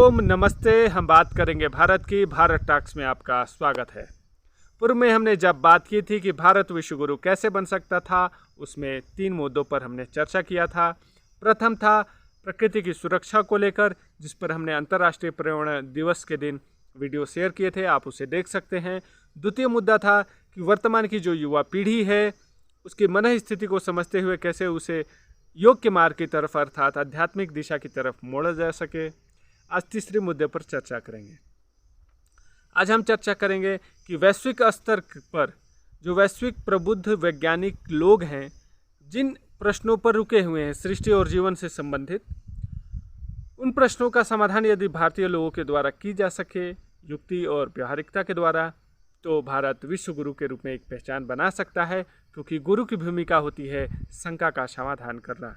ओम नमस्ते। हम बात करेंगे भारत की। भारत टॉक्स में आपका स्वागत है। पूर्व में हमने जब बात की थी कि भारत विश्व गुरु कैसे बन सकता था, उसमें 3 मुद्दों पर हमने चर्चा किया था। प्रथम था प्रकृति की सुरक्षा को लेकर, जिस पर हमने अंतर्राष्ट्रीय पर्यावरण दिवस के दिन वीडियो शेयर किए थे, आप उसे देख सकते हैं। द्वितीय मुद्दा था कि वर्तमान की जो युवा पीढ़ी है उसकी मन स्थिति को समझते हुए कैसे उसे योग के मार्ग की तरफ अर्थात आध्यात्मिक दिशा की तरफ मोड़ा जा सके। आज तीसरे मुद्दे पर चर्चा करेंगे। आज हम चर्चा करेंगे कि वैश्विक स्तर पर जो वैश्विक प्रबुद्ध वैज्ञानिक लोग हैं, जिन प्रश्नों पर रुके हुए हैं सृष्टि और जीवन से संबंधित, उन प्रश्नों का समाधान यदि भारतीय लोगों के द्वारा की जा सके युक्ति और व्यवहारिकता के द्वारा, तो भारत विश्व गुरु के रूप में एक पहचान बना सकता है। क्योंकि गुरु की भूमिका होती है शंका का समाधान करना।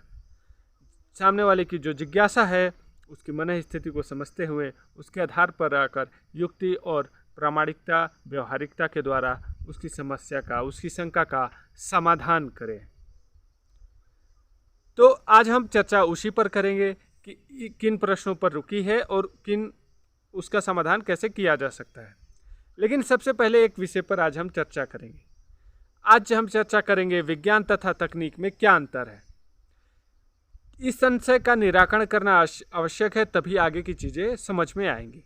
सामने वाले की जो जिज्ञासा है उसकी मन स्थिति को समझते हुए उसके आधार पर आकर युक्ति और प्रामाणिकता व्यवहारिकता के द्वारा उसकी समस्या का, उसकी शंका का समाधान करें। तो आज हम चर्चा उसी पर करेंगे कि किन प्रश्नों पर रुकी है और किन उसका समाधान कैसे किया जा सकता है। लेकिन सबसे पहले एक विषय पर आज हम चर्चा करेंगे। आज हम चर्चा करेंगे विज्ञान तथा तकनीक में क्या अंतर है। इस संशय का निराकरण करना आवश्यक है, तभी आगे की चीज़ें समझ में आएंगी।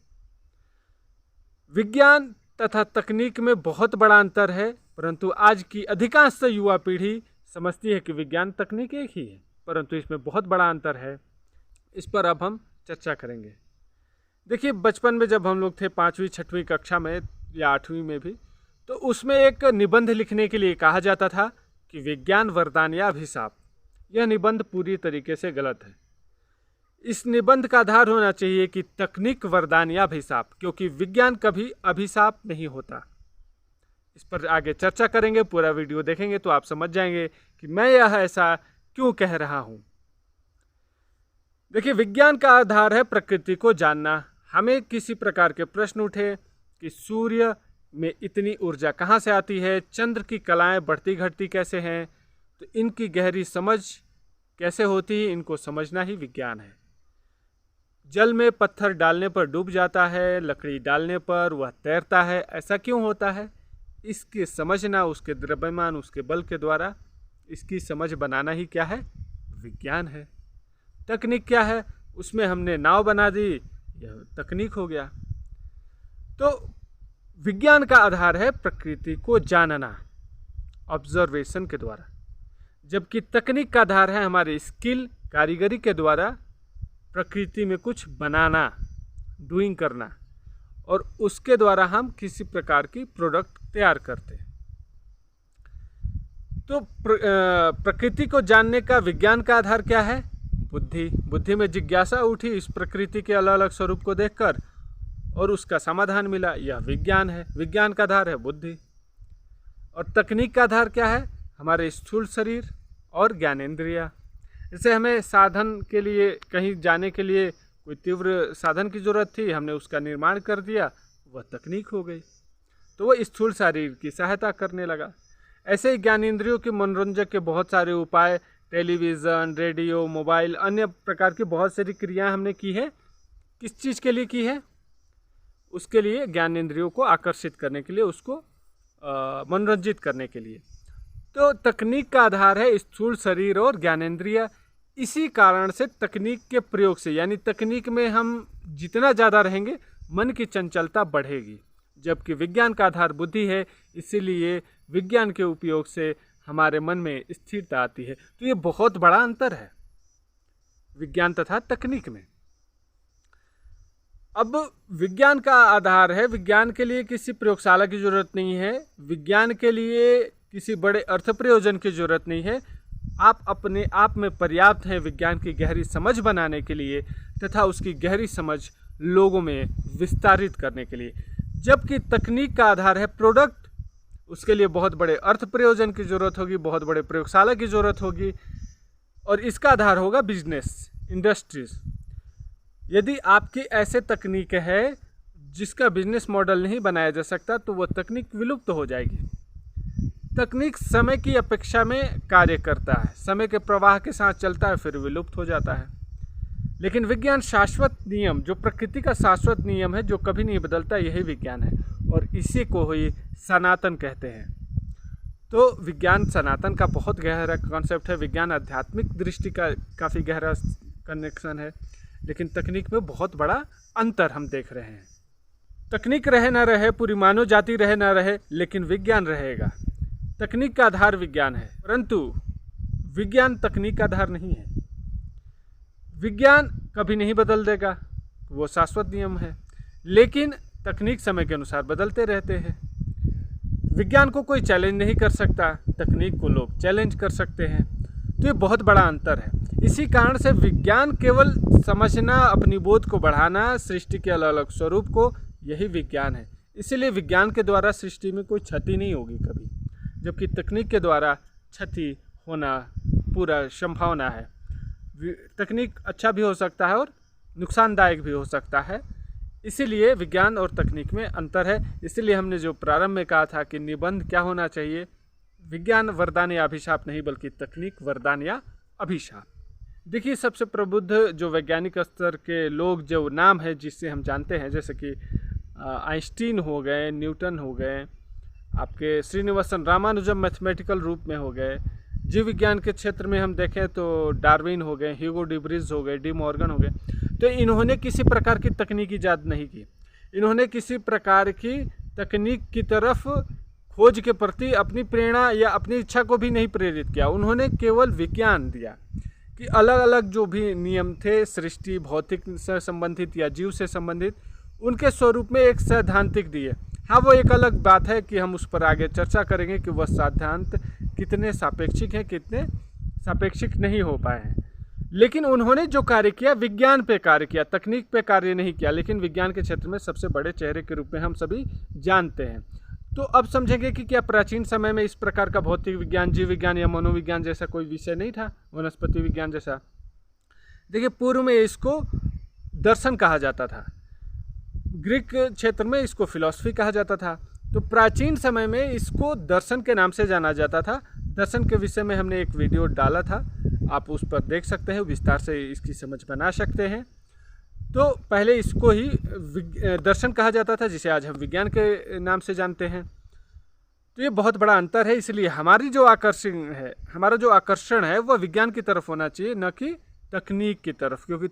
विज्ञान तथा तकनीक में बहुत बड़ा अंतर है, परंतु आज की अधिकांश युवा पीढ़ी समझती है कि विज्ञान तकनीक एक ही है, परंतु इसमें बहुत बड़ा अंतर है। इस पर अब हम चर्चा करेंगे। देखिए, बचपन में जब हम लोग थे 5वीं 6वीं कक्षा में या 8वीं में भी, तो उसमें एक निबंध लिखने के लिए कहा जाता था कि विज्ञान वरदान या अभिशाप। यह निबंध पूरी तरीके से गलत है। इस निबंध का आधार होना चाहिए कि तकनीक वरदान या अभिशाप, क्योंकि विज्ञान कभी अभिशाप नहीं होता। इस पर आगे चर्चा करेंगे, पूरा वीडियो देखेंगे तो आप समझ जाएंगे कि मैं यह ऐसा क्यों कह रहा हूं। देखिए, विज्ञान का आधार है प्रकृति को जानना। हमें किसी प्रकार के प्रश्न उठे कि सूर्य में इतनी ऊर्जा कहाँ से आती है, चंद्र की कलाएं बढ़ती घटती कैसे हैं, तो इनकी गहरी समझ कैसे होती है, इनको समझना ही विज्ञान है। जल में पत्थर डालने पर डूब जाता है, लकड़ी डालने पर वह तैरता है, ऐसा क्यों होता है? इसके समझना, उसके द्रव्यमान, उसके बल के द्वारा इसकी समझ बनाना ही क्या है? विज्ञान है। तकनीक क्या है? उसमें हमने नाव बना दी, यह तकनीक हो गया। तो विज्ञान का आधार है प्रकृति को जानना ऑब्जर्वेशन के द्वारा, जबकि तकनीक का आधार है हमारे स्किल, कारीगरी के द्वारा प्रकृति में कुछ बनाना, डूइंग करना, और उसके द्वारा हम किसी प्रकार की प्रोडक्ट तैयार करते हैं। तो प्रकृति को जानने का विज्ञान का आधार क्या है? बुद्धि। बुद्धि में जिज्ञासा उठी इस प्रकृति के अलग अलग स्वरूप को देखकर और उसका समाधान मिला, यह विज्ञान है। विज्ञान का आधार है बुद्धि। और तकनीक का आधार क्या है? हमारे स्थूल शरीर और ज्ञानेंद्रिया। जैसे हमें साधन के लिए, कहीं जाने के लिए कोई तीव्र साधन की ज़रूरत थी, हमने उसका निर्माण कर दिया, वह तकनीक हो गई। तो वह स्थूल शरीर की सहायता करने लगा। ऐसे ही ज्ञानेंद्रियों के मनोरंजक के बहुत सारे उपाय, टेलीविज़न, रेडियो, मोबाइल, अन्य प्रकार की बहुत सारी क्रियाएं हमने की है। किस चीज़ के लिए की है? उसके लिए, ज्ञानेंद्रियों को आकर्षित करने के लिए, उसको मनोरंजित करने के लिए। तो तकनीक का आधार है स्थूल शरीर और ज्ञानेंद्रिय। इसी कारण से तकनीक के प्रयोग से, यानी तकनीक में हम जितना ज़्यादा रहेंगे मन की चंचलता बढ़ेगी, जबकि विज्ञान का आधार बुद्धि है। इसीलिए विज्ञान के उपयोग से हमारे मन में स्थिरता आती है। तो ये बहुत बड़ा अंतर है विज्ञान तथा तकनीक में। अब विज्ञान का आधार है, विज्ञान के लिए किसी प्रयोगशाला की जरूरत नहीं है, विज्ञान के लिए किसी बड़े अर्थ प्रयोजन की जरूरत नहीं है। आप अपने आप में पर्याप्त हैं विज्ञान की गहरी समझ बनाने के लिए तथा उसकी गहरी समझ लोगों में विस्तारित करने के लिए। जबकि तकनीक का आधार है प्रोडक्ट, उसके लिए बहुत बड़े अर्थ प्रयोजन की जरूरत होगी, बहुत बड़े प्रयोगशाला की जरूरत होगी, और इसका आधार होगा बिजनेस, इंडस्ट्रीज। यदि आपकी ऐसे तकनीक है जिसका बिजनेस मॉडल नहीं बनाया जा सकता, तो वह तकनीक विलुप्त हो जाएगी। तकनीक समय की अपेक्षा में कार्य करता है, समय के प्रवाह के साथ चलता है, फिर विलुप्त हो जाता है। लेकिन विज्ञान शाश्वत नियम, जो प्रकृति का शाश्वत नियम है, जो कभी नहीं बदलता, यही विज्ञान है और इसी को ही सनातन कहते हैं। तो विज्ञान सनातन का बहुत गहरा कॉन्सेप्ट है। विज्ञान आध्यात्मिक दृष्टि का काफ़ी गहरा कनेक्शन है, लेकिन तकनीक में बहुत बड़ा अंतर हम देख रहे हैं। तकनीक रहे ना रहे, पूरी मानव जाति रहे ना रहे, लेकिन विज्ञान रहेगा। तकनीक का आधार विज्ञान है, परंतु विज्ञान तकनीक का आधार नहीं है। विज्ञान कभी नहीं बदल देगा, वो शाश्वत नियम है, लेकिन तकनीक समय के अनुसार बदलते रहते हैं। विज्ञान को कोई चैलेंज नहीं कर सकता, तकनीक को लोग चैलेंज कर सकते हैं। तो ये बहुत बड़ा अंतर है। इसी कारण से विज्ञान केवल समझना, अपनी बोध को बढ़ाना, सृष्टि के अलग अलग स्वरूप को, यही विज्ञान है। इसीलिए विज्ञान के द्वारा सृष्टि में कोई क्षति नहीं होगी कभी, जबकि तकनीक के द्वारा क्षति होना पूरा संभावना है। तकनीक अच्छा भी हो सकता है और नुकसानदायक भी हो सकता है। इसीलिए विज्ञान और तकनीक में अंतर है। इसीलिए हमने जो प्रारंभ में कहा था कि निबंध क्या होना चाहिए, विज्ञान वरदान या अभिशाप नहीं, बल्कि तकनीक वरदान या अभिशाप। देखिए, सबसे प्रबुद्ध जो वैज्ञानिक स्तर के लोग, जो नाम है जिससे हम जानते हैं, जैसे कि आइंस्टीन हो गए, न्यूटन हो गए, आपके श्रीनिवासन रामानुजम मैथमेटिकल रूप में हो गए। जीव विज्ञान के क्षेत्र में हम देखें तो डार्विन हो गए, ह्यूगो डिब्रिज हो गए, डी मॉर्गन हो गए। तो इन्होंने किसी प्रकार की तकनीक ईजाद नहीं की। इन्होंने किसी प्रकार की तकनीक की तरफ खोज के प्रति अपनी प्रेरणा या अपनी इच्छा को भी नहीं प्रेरित किया। उन्होंने केवल विज्ञान दिया कि अलग अलग जो भी नियम थे, सृष्टि भौतिक से संबंधित या जीव से संबंधित, उनके स्वरूप में एक सैद्धांतिक दिए। हाँ, वो एक अलग बात है कि हम उस पर आगे चर्चा करेंगे कि वह सिद्धांत कितने सापेक्षिक हैं, कितने सापेक्षिक नहीं हो पाए हैं। लेकिन उन्होंने जो कार्य किया, विज्ञान पे कार्य किया, तकनीक पे कार्य नहीं किया, लेकिन विज्ञान के क्षेत्र में सबसे बड़े चेहरे के रूप में हम सभी जानते हैं। तो अब समझेंगे कि क्या प्राचीन समय में इस प्रकार का भौतिक विज्ञान, जीव विज्ञान या मनोविज्ञान जैसा कोई विषय नहीं था, वनस्पति विज्ञान जैसा। देखिए, पूर्व में इसको दर्शन कहा जाता था, ग्रीक क्षेत्र में इसको फिलॉसफी कहा जाता था। तो प्राचीन समय में इसको दर्शन के नाम से जाना जाता था। दर्शन के विषय में हमने एक वीडियो डाला था, आप उस पर देख सकते हैं, विस्तार से इसकी समझ बना सकते हैं। तो पहले इसको ही दर्शन कहा जाता था, जिसे आज हम विज्ञान के नाम से जानते हैं। तो ये बहुत बड़ा अंतर है। इसलिए हमारी जो हमारा जो आकर्षण है वह विज्ञान की तरफ होना चाहिए, न कि तकनीक की तरफ, क्योंकि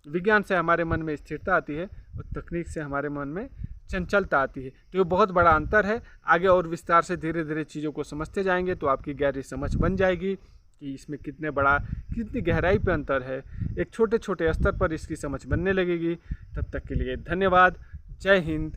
विज्ञान से हमारे मन में स्थिरता आती है और तकनीक से हमारे मन में चंचलता आती है। तो ये बहुत बड़ा अंतर है। आगे और विस्तार से धीरे धीरे चीज़ों को समझते जाएंगे तो आपकी गहरी समझ बन जाएगी कि इसमें कितनी गहराई पे अंतर है। एक छोटे छोटे स्तर पर इसकी समझ बनने लगेगी। तब तक के लिए धन्यवाद। जय हिंद,